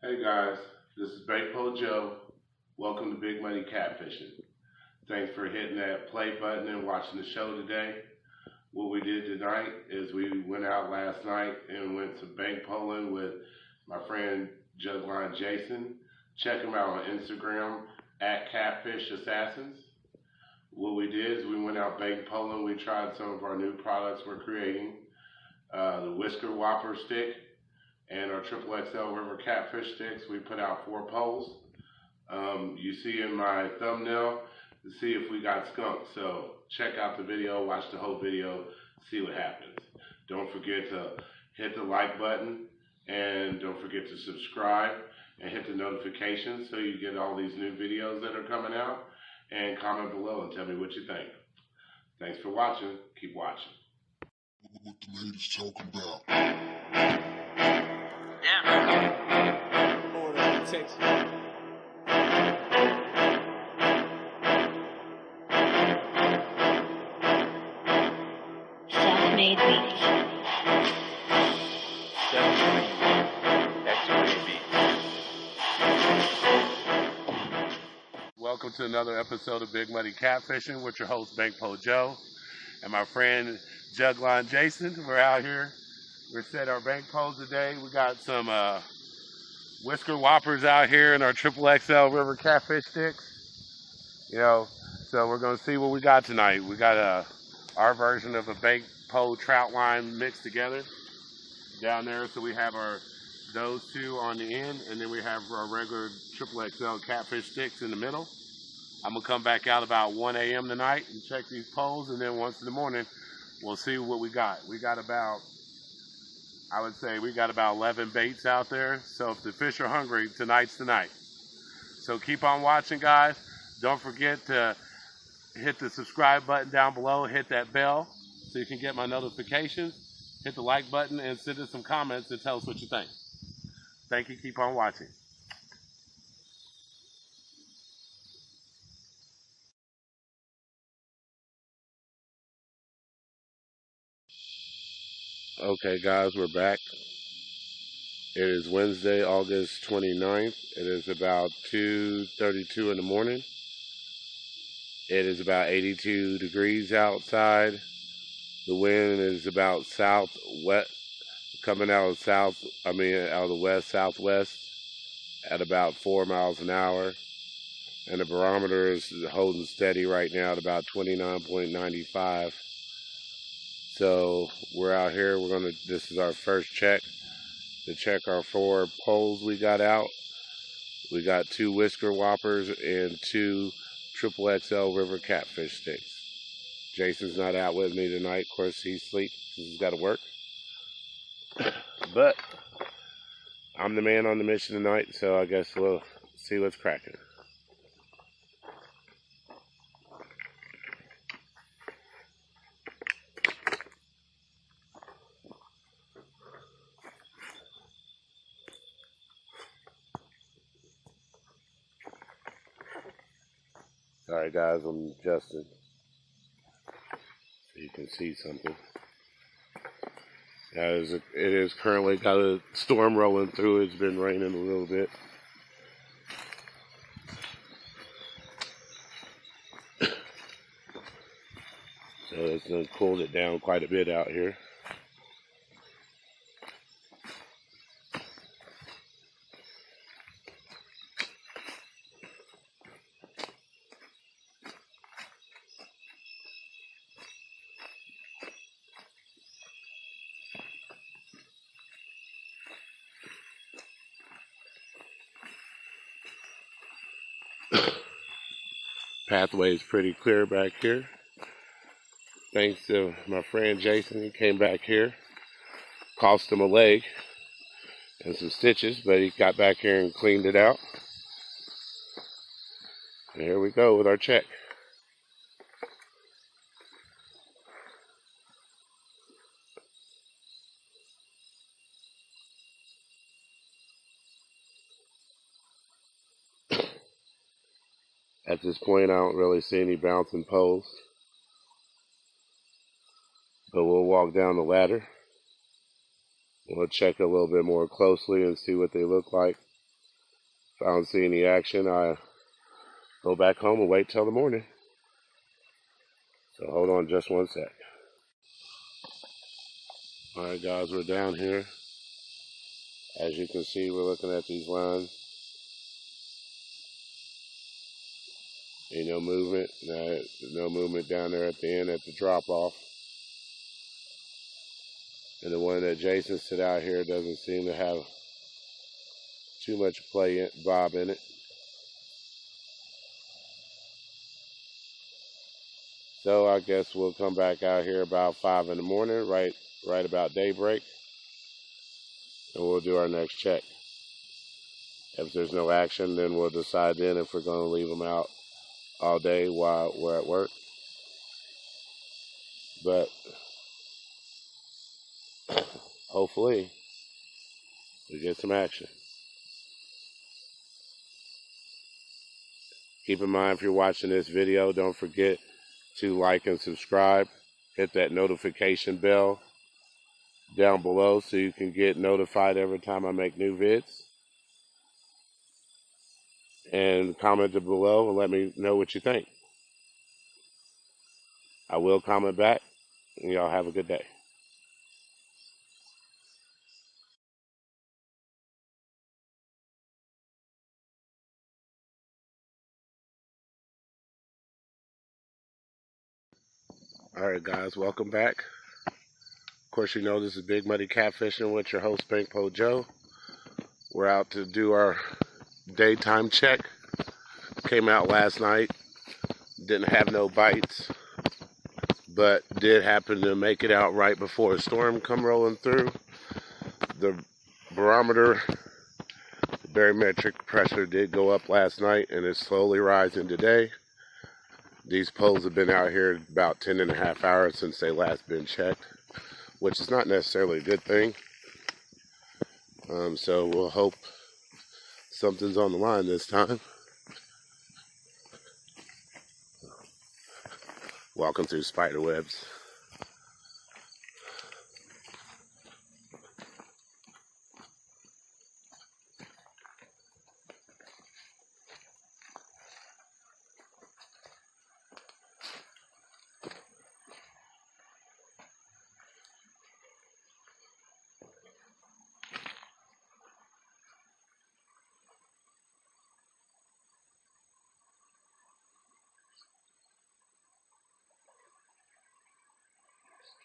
Hey guys, this is Bait Pole Joe. Welcome to Big Money Catfishing. Thanks for hitting that play button and watching the show today. What we did tonight is we went out last night and went to bank poling with my friend Jugline Jason. Check him out on Instagram at Catfish Assassins. What we did is we went out bank poling. We tried some of our new products we're creating. The Whiskerwhopper stick and our XXL River Catfish sticks. We put out 4 poles. You see in my thumbnail to see if we got skunked. So check out the video, watch the whole video, see what happens. Don't forget to hit the like button and don't forget to subscribe and hit the notifications so you get all these new videos that are coming out, and comment below and tell me what you think. Thanks for watching. Keep watching. What the ladies talking about? Order protection. Self-made beats. Welcome to another episode of Big Money Catfishing with your host, Bank Pole Joe, and my friend Jugline Jason. We're out here. We're set our bank poles today. We got some Whiskerwhoppers out here in our XXL River Catfish sticks. So we're going to see what we got tonight. We got our version of a bank pole trout line mixed together down there. So we have those two on the end, and then we have our regular XXL catfish sticks in the middle. I'm going to come back out about 1 a.m. tonight and check these poles, and then once in the morning, we'll see what we got. We got about 11 baits out there. So if the fish are hungry, tonight's the night. So keep on watching, guys. Don't forget to hit the subscribe button down below. Hit that bell so you can get my notifications. Hit the like button and send us some comments and tell us what you think. Thank you. Keep on watching. Okay, guys, we're back. It is Wednesday, August 29th. It is about 2:32 in the morning. It is about 82 degrees outside. The wind is about southwest, coming out of out of the west southwest at about 4 miles an hour. And the barometer is holding steady right now at about 29.95. So we're out here. This is our first check. To check our 4 poles we got out. We got 2 Whiskerwhoppers and 2 XXL River Catfish sticks. Jason's not out with me tonight. Of course, he's asleep because he's got to work. But I'm the man on the mission tonight, so I guess we'll see what's cracking. Sorry guys, I'm adjusting so you can see something. It is currently got a storm rolling through. It's been raining a little bit. So it's cooled it down quite a bit out here. Pathway is pretty clear back here. Thanks to my friend Jason, he came back here. Cost him a leg and some stitches, but he got back here and cleaned it out. And here we go with our check. At this point, I don't really see any bouncing poles. But we'll walk down the ladder. We'll check a little bit more closely and see what they look like. I don't see any action, I go back home and wait till the morning. So hold on just one sec. Alright guys, we're down here. As you can see, we're looking at these lines. Ain't no movement. No movement down there at the end at the drop off. And the one that Jason set out here doesn't seem to have too much bob in it. So I guess we'll come back out here about 5 in the morning, right about daybreak, and we'll do our next check. If there's no action, then we'll decide then if we're going to leave them out all day while we're at work. But hopefully we get some action. Keep in mind, if you're watching this video, don't forget to like and subscribe. Hit that notification bell down below so you can get notified every time I make new vids. And comment below and let me know what you think. I will comment back, and y'all have a good day. Alright guys, welcome back. Of course, you know this is Big Muddy Catfishing with your host, Bankpo Joe. We're out to do our daytime check. Came out last night. Didn't have no bites, but did happen to make it out right before a storm come rolling through. The barometer, the barometric pressure did go up last night, and it's slowly rising today. These poles have been out here about 10.5 hours since they last been checked, which is not necessarily a good thing. So we'll hope something's on the line this time. Walking through spider webs.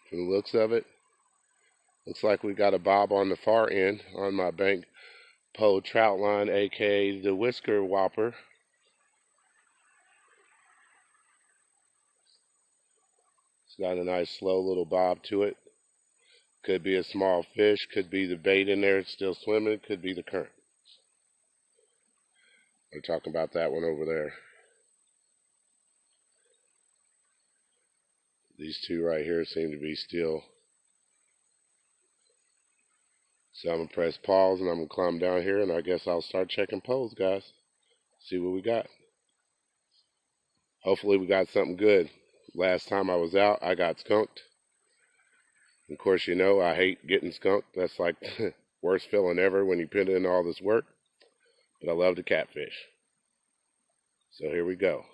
From the looks of it, looks like we got a bob on the far end on my bank pole trout line, aka the Whiskerwhopper. It's got a nice slow little bob to it. Could be a small fish, could be the bait in there still swimming, could be the current. We're talking about that one over there. These two right here seem to be still. So I'm going to press pause and I'm going to climb down here, and I guess I'll start checking poles, guys. See what we got. Hopefully we got something good. Last time I was out, I got skunked. Of course, you know, I hate getting skunked. That's like the worst feeling ever when you put in all this work. But I love to catfish. So here we go.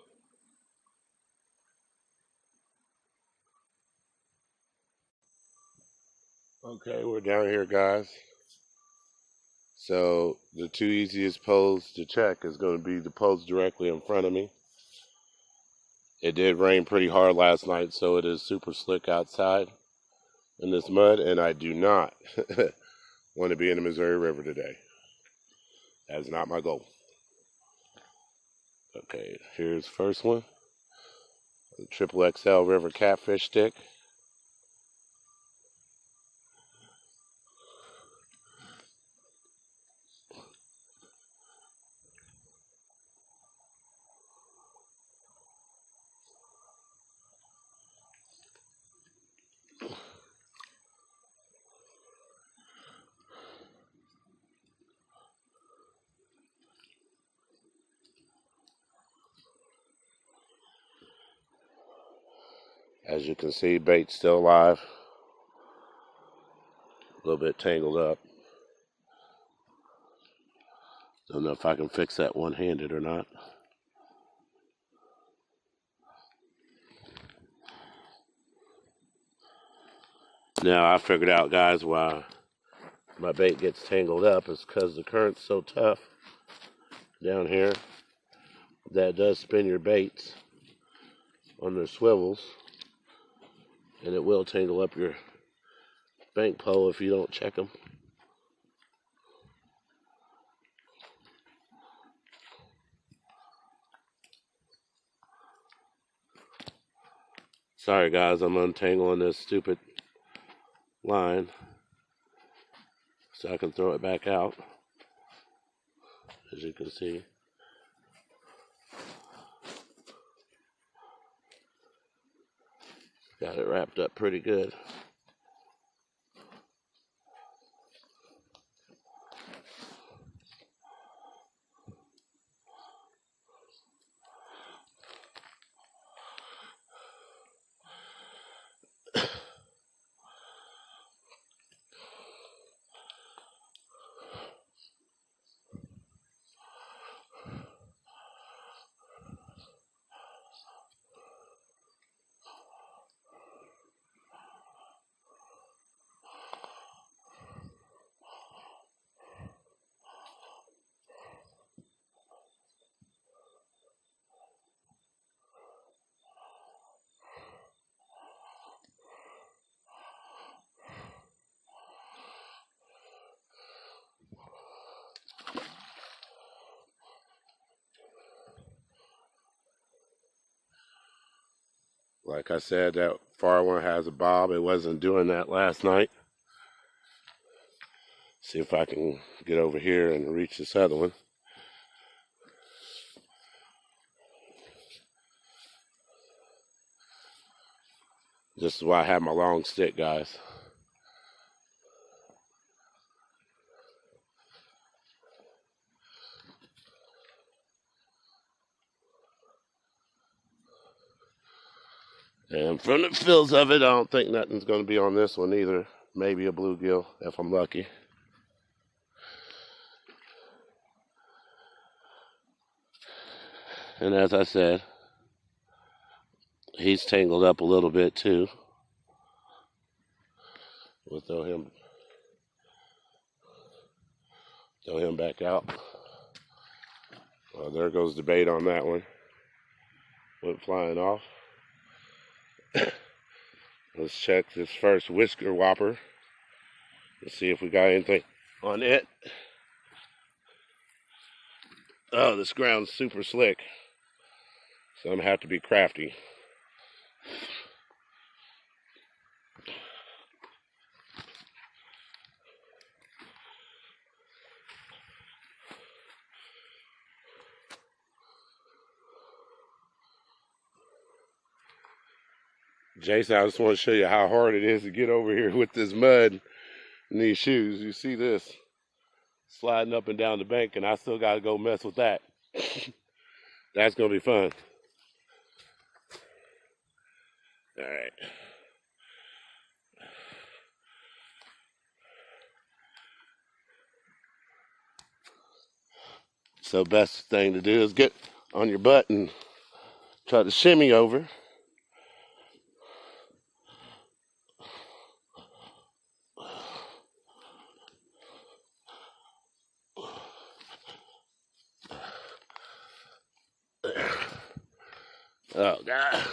Okay, we're down here, guys. So the two easiest poles to check is going to be the poles directly in front of me. It did rain pretty hard last night, so it is super slick outside in this mud, and I do not want to be in the Missouri River today. That is not my goal. Okay, here's the first one. The Triple XL River Catfish Stick. As you can see, bait's still alive. A little bit tangled up. Don't know if I can fix that one-handed or not. Now I figured out, guys, why my bait gets tangled up is because the current's so tough down here that it does spin your baits on their swivels, and it will tangle up your bank pole if you don't check them. Sorry guys, I'm untangling this stupid line so I can throw it back out, as you can see. Got it wrapped up pretty good. Like I said, that far one has a bob. It wasn't doing that last night. See if I can get over here and reach this other one. This is why I have my long stick, guys. And from the feels of it, I don't think nothing's going to be on this one either. Maybe a bluegill, if I'm lucky. And as I said, he's tangled up a little bit too. We'll throw him back out. Well, there goes the bait on that one. Went flying off. Let's check this first Whiskerwhopper. Let's see if we got anything on it. Oh, this ground's super slick, so I'm gonna have to be crafty. Jason, I just want to show you how hard it is to get over here with this mud in these shoes. You see this sliding up and down the bank, and I still got to go mess with that. That's going to be fun. All right. So best thing to do is get on your butt and try to shimmy over. Oh, God.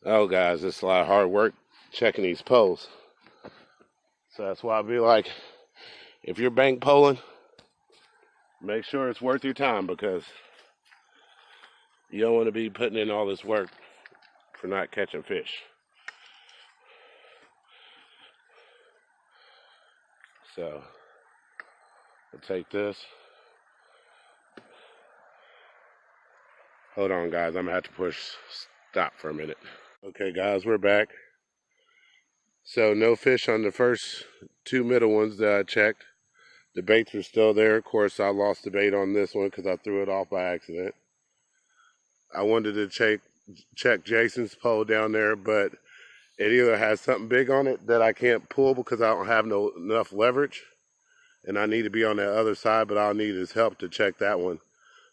Oh, guys, it's a lot of hard work checking these poles. So that's why I'd be like, if you're bank poling, make sure it's worth your time, because you don't want to be putting in all this work for not catching fish. So I'll take this. Hold on, guys. I'm going to have to push stop for a minute. Okay, guys, we're back. So no fish on the first two middle ones that I checked. The baits are still there. Of course, I lost the bait on this one because I threw it off by accident. I wanted to check Jason's pole down there, but It either has something big on it that I can't pull because I don't have enough leverage, and I need to be on that other side, but I'll need his help to check that one.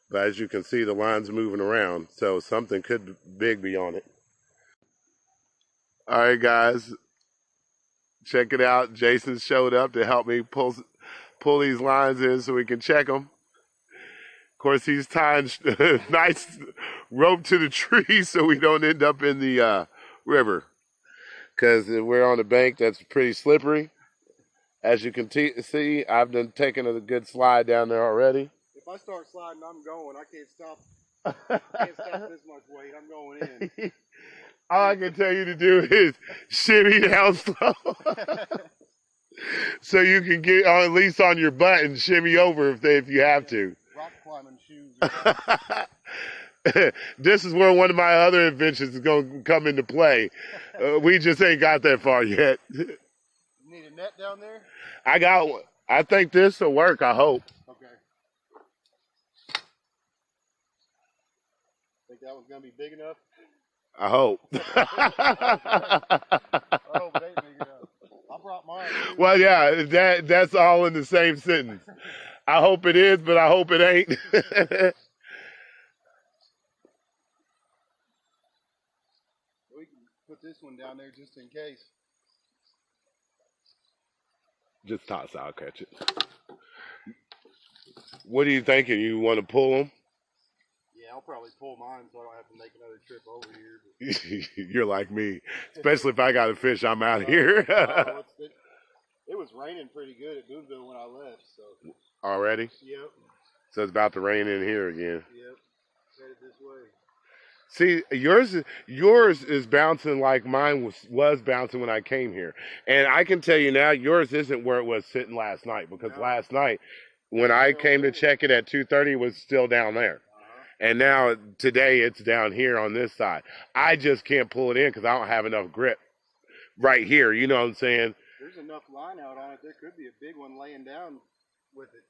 But as you can see, the line's moving around, so something could big be on it. All right, guys, check it out. Jason showed up to help me pull these lines in so we can check them. Of course, he's tying nice rope to the tree so we don't end up in the river, because we're on a bank that's pretty slippery. As you can see, I've been taking a good slide down there already. If I start sliding, I'm going. I can't stop. I can't stop this much weight. I'm going in. All I can tell you to do is shimmy down slow. So you can get at least on your butt and shimmy over if you have to. Rock climbing shoes. This is where one of my other inventions is going to come into play. We just ain't got that far yet. You need a net down there? I got one. I think this will work, I hope. Okay. Think that one's going to be big enough? I hope. I hope it ain't big enough. I brought mine. Too. Well, yeah, that's all in the same sentence. I hope it is, but I hope it ain't. We can put this one down there just in case. Just toss, I'll catch it. What are you thinking? You want to pull them? Yeah, I'll probably pull mine so I don't have to make another trip over here. But... You're like me. Especially if I got a fish, I'm out here. It was raining pretty good at Boonville when I left. So. Already? Yep. So it's about to rain in here again. Yep. Headed this way. See, yours is bouncing like mine was bouncing when I came here. And I can tell you now, yours isn't where it was sitting last night, because last night when I came to check it at 2:30, it was still down there. And now today it's down here on this side. I just can't pull it in because I don't have enough grip right here. You know what I'm saying? There's enough line out on it. There could be a big one laying down with it.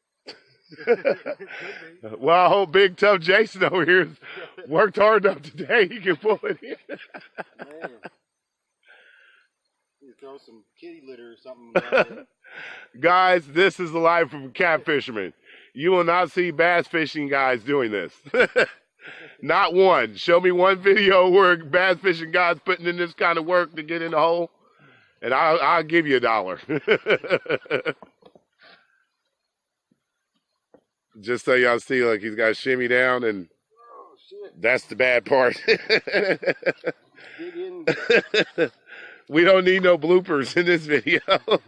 Well, I hope Big Tough Jason over here has worked hard enough today. He can pull it in. Man. You throw some kitty litter or something down there. Guys, this is the life of a catfisherman. You will not see bass fishing guys doing this. Not one. Show me one video where bass fishing guys putting in this kind of work to get in the hole, and I'll give you $1. Just so y'all see, like, he's got to shimmy down, and that's the bad part. Dig in. We don't need no bloopers in this video. Oh,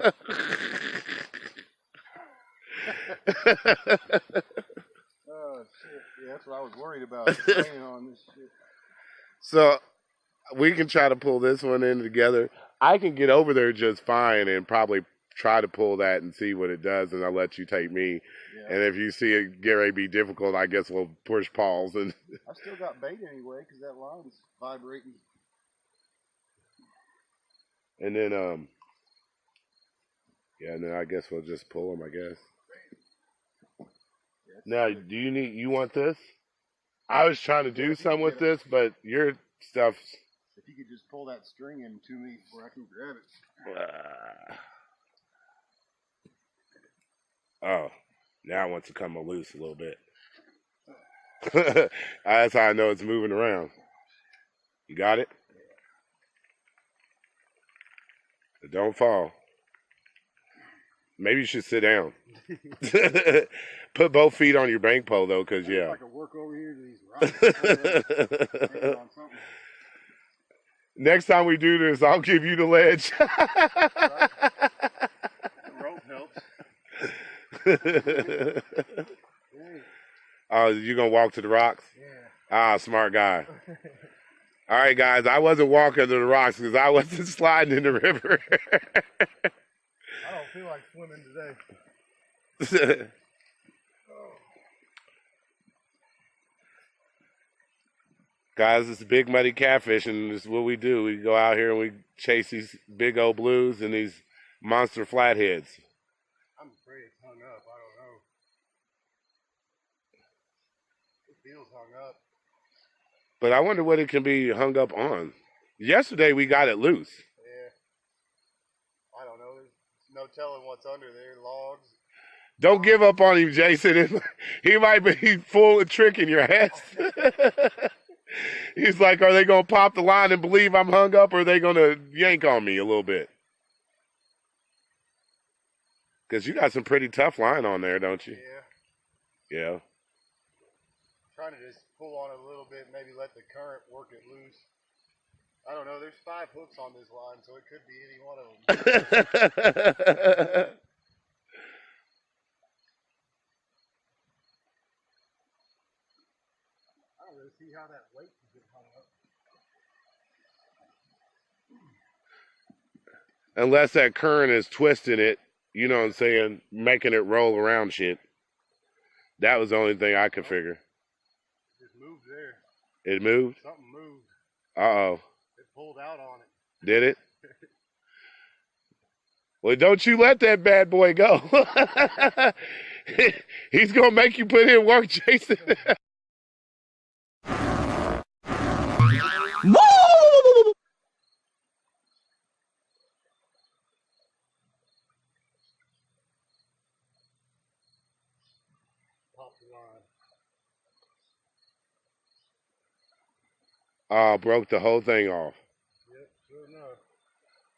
shit. Yeah, that's what I was worried about. Laying on this shit. So we can try to pull this one in together. I can get over there just fine and probably try to pull that and see what it does, and I'll let you take me. Yeah. And if you see it get ready to be difficult, I guess we'll push pause. And I've still got bait anyway because that line's vibrating. And then, yeah, and then I guess we'll just pull them, I guess. Now, do you want this? I was trying to do something with this, but your stuff's... If you could just pull that string in to me where I can grab it. Oh, now it wants to come loose a little bit. That's how I know it's moving around. You got it? But don't fall. Maybe you should sit down. Put both feet on your bank pole, though, because, yeah. I can work over here to these rocks. Next time we do this, I'll give you the ledge. Right. The rope helps. Oh, you going to walk to the rocks? Yeah. Ah, smart guy. All right, guys, I wasn't walking to the rocks because I wasn't sliding in the river. I don't feel like swimming today. Guys, it's big muddy catfish, and this is what we do. We go out here and we chase these big old blues and these monster flatheads. I'm afraid it's hung up. I don't know. It feels hung up. But I wonder what it can be hung up on. Yesterday we got it loose. I don't know. There's no telling what's under there. Logs. Don't give up on him, Jason. He might be full of tricking your ass. He's like, are they going to pop the line and believe I'm hung up, or are they going to yank on me a little bit? Because you got some pretty tough line on there, don't you? Yeah. Yeah. Trying to just pull on it a little bit, maybe let the current work it loose. I don't know. There's 5 hooks on this line, so it could be any one of them. I don't really see how that weight can get hung up. Unless that current is twisting it, you know what I'm saying, making it roll around shit. That was the only thing I could figure. It just moved there. It moved? Something moved. Uh-oh. It pulled out on it. Did it? Well, don't you let that bad boy go. He's going to make you put in work, Jason. Pop the line. Oh, broke the whole thing off. Yep, sure enough.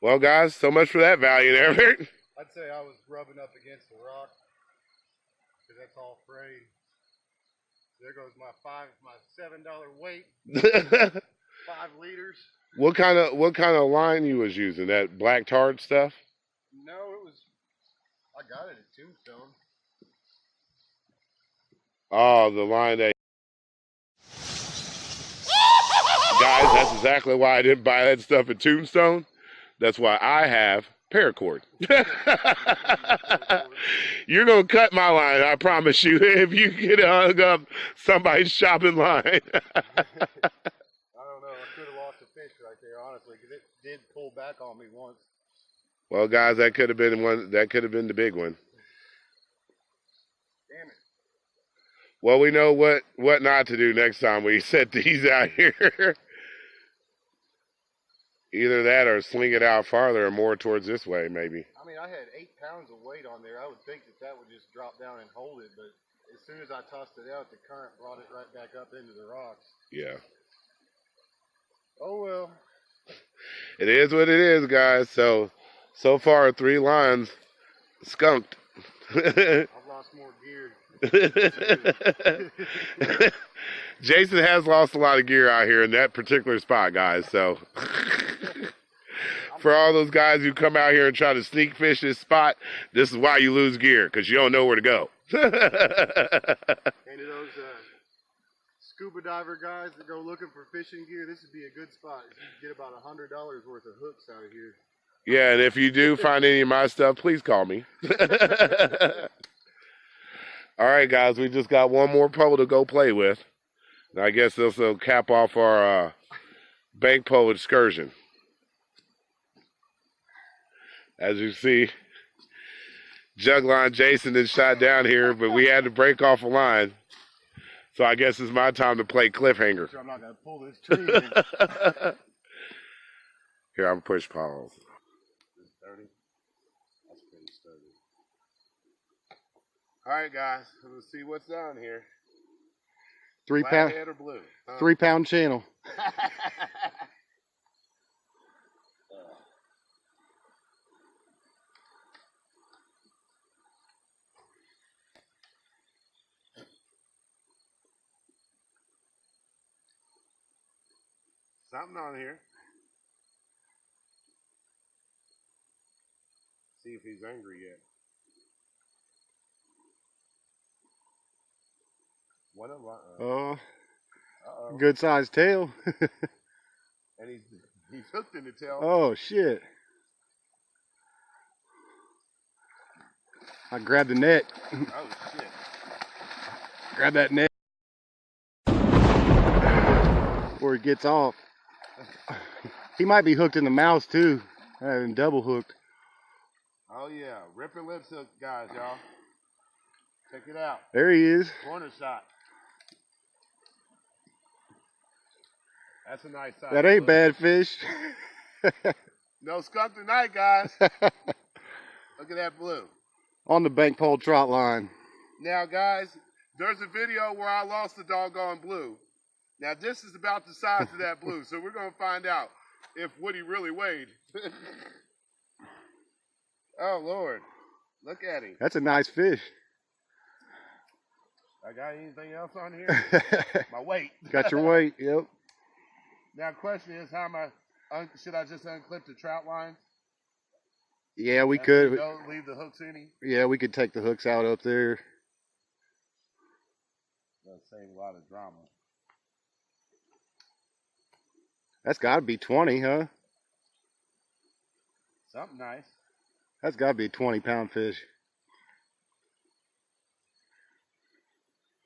Well, guys, so much for that value there. I'd say I was rubbing up against the rock because that's all frayed. There goes my $7 weight. 5 liters. What kind of line you was using? That black tar stuff? No, it was. I got it at Tombstone. Oh, the line that. Guys, that's exactly why I didn't buy that stuff at Tombstone. That's why I have paracord. You're going to cut my line, I promise you, if you get hung up somebody's shopping line. I don't know. I could have lost a fish right there, honestly, because it did pull back on me once. Well, guys, that could have been one. That could have been the big one. Damn it. Well, we know what not to do next time we set these out here. Either that or sling it out farther or more towards this way, maybe. I mean, I had 8 pounds of weight on there. I would think that would just drop down and hold it, but as soon as I tossed it out, the current brought it right back up into the rocks. Yeah. Oh, well. It is what it is, guys. So far, 3 lines skunked. I've lost more gear. Jason has lost a lot of gear out here in that particular spot, guys. So for all those guys who come out here and try to sneak fish this spot, this is why you lose gear, because you don't know where to go. And to those scuba diver guys that go looking for fishing gear, this would be a good spot. You can get about $100 worth of hooks out of here. Yeah, and if you do find any of my stuff, please call me. All right, guys, we just got one more pole to go play with. I guess this will cap off our bank pole excursion. As you see, jug line Jason is shot down here, but we had to break off a line. So I guess it's my time to play cliffhanger. Sure, I'm not going to pull this tree in. Here, I'm push pause. This 30? That's pretty sturdy. All right, guys, let's see what's down here. 3 pound, Flathead or blue? Huh? 3 pound channel. Something on here. See if he's angry yet. What a lot. Oh, good sized tail. And he's hooked in the tail. Oh, shit. I grabbed the net. Oh, shit. Grab that net before it gets off. He might be hooked in the mouth too. And double hooked. Oh yeah, ripping lips hook, guys, y'all. Check it out. There he is. Corner shot. That's a nice size. That ain't bad fish. No skunk tonight, guys. Look at that blue. On the bank pole trout line. Now, guys, there's a video where I lost the doggone blue. Now, this is about the size of that blue, so we're going to find out if Woody really weighed. Oh, Lord. Look at him. That's a nice fish. I got anything else on here? My weight. Got your weight, yep. Now, question is, how am I, should I just unclip the trout lines? Yeah, we could. Don't leave the hooks any? Yeah, we could take the hooks out up there. That'll save a lot of drama. That's got to be 20, huh? Something nice. That's got to be a 20-pound fish.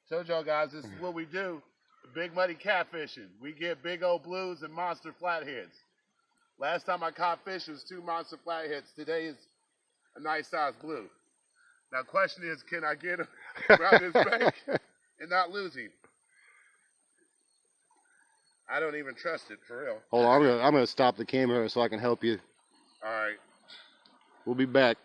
Told y'all guys, this is what we do. Big muddy catfishing. We get big old blues and monster flatheads. Last time I caught fish was 2 monster flatheads. Today is a nice sized blue. Now, question is, can I get him around this bank and not lose him? I don't even trust it, for real. Hold on, I'm gonna stop the camera so I can help you. All right. We'll be back.